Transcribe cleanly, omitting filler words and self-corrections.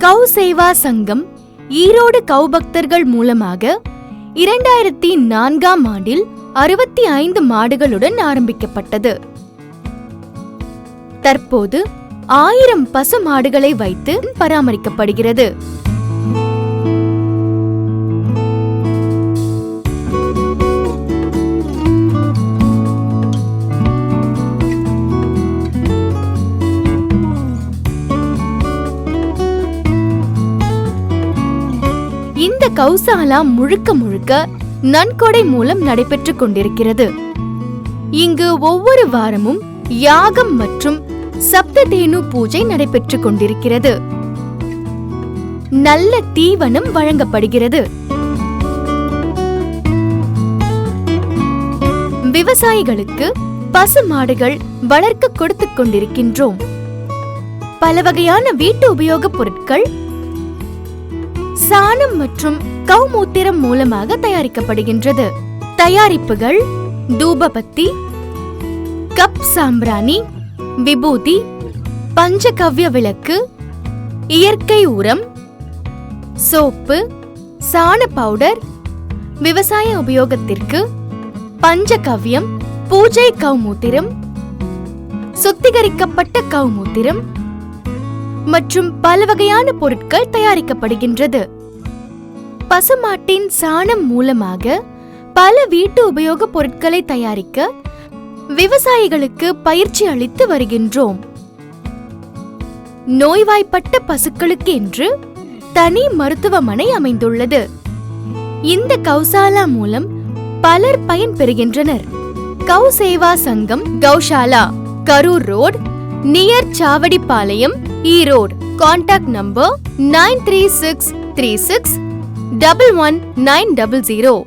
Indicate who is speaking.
Speaker 1: கௌ சேவா சங்கம் ஈரோடு கௌ பக்தர்கள் மூலமாக 2004ஆம் ஆண்டில் 65 மாடுகளுடன் ஆரம்பிக்கப்பட்டது. தற்போது 1000 பசு மாடுகளை வைத்து பராமரிக்கப்படுகிறது. இந்த கௌசாலா முழுக்க முழுக்க நன்கொடை மூலம் நடைபெற்றுக் கொண்டிருக்கிறது. இங்கு ஒவ்வொரு வாரமும் யாகம் மற்றும் சப்ததேனு பூஜை நடைபெற்றுக் கொண்டிருக்கிறது. நல்ல தீவனம் வழங்கப்படுகிறது. விவசாயிகளுக்கு பசு மாடுகள் வளர்க்க கொடுத்துக் கொண்டிருக்கின்றோம். பல வகையான வீட்டு உபயோகப் பொருட்கள் சாணம் மற்றும் கௌமூத்திரம் மூலமாக தயாரிக்கப்படுகின்றது. தயாரிப்புகள் தூபபத்தி, கப் சாம்பிராணி, விபூதி, பஞ்சகவ்ய விளக்கு, இயற்கை உரம், சோப்பு, சாண பவுடர், விவசாய உபயோகத்திற்கு பஞ்சகவ்யம், பூஜை கௌமூத்திரம், சுத்திகரிக்கப்பட்ட கௌமூத்திரம் மற்றும் பல வகையான பொருட்கள் தயாரிக்கப்படுகின்றது. பசுமாட்டின் சாணம் மூலமாக பல வீட்டு உபயோக பொருட்களை தயாரிக்க விவசாயிகளுக்கு பயிற்சி அளித்து வருகின்றோம். நோய்வாய்ப்பட்ட பசுக்களுக்கு என்று தனி மருத்துவமனை அமைந்துள்ளது. இந்த கௌசாலா மூலம் பலர் பயன் பெறுகின்றனர். Gau Seva Sangam Gaushala, Karur road, near Chavadipalayam, Erode. Contact number 9363611900.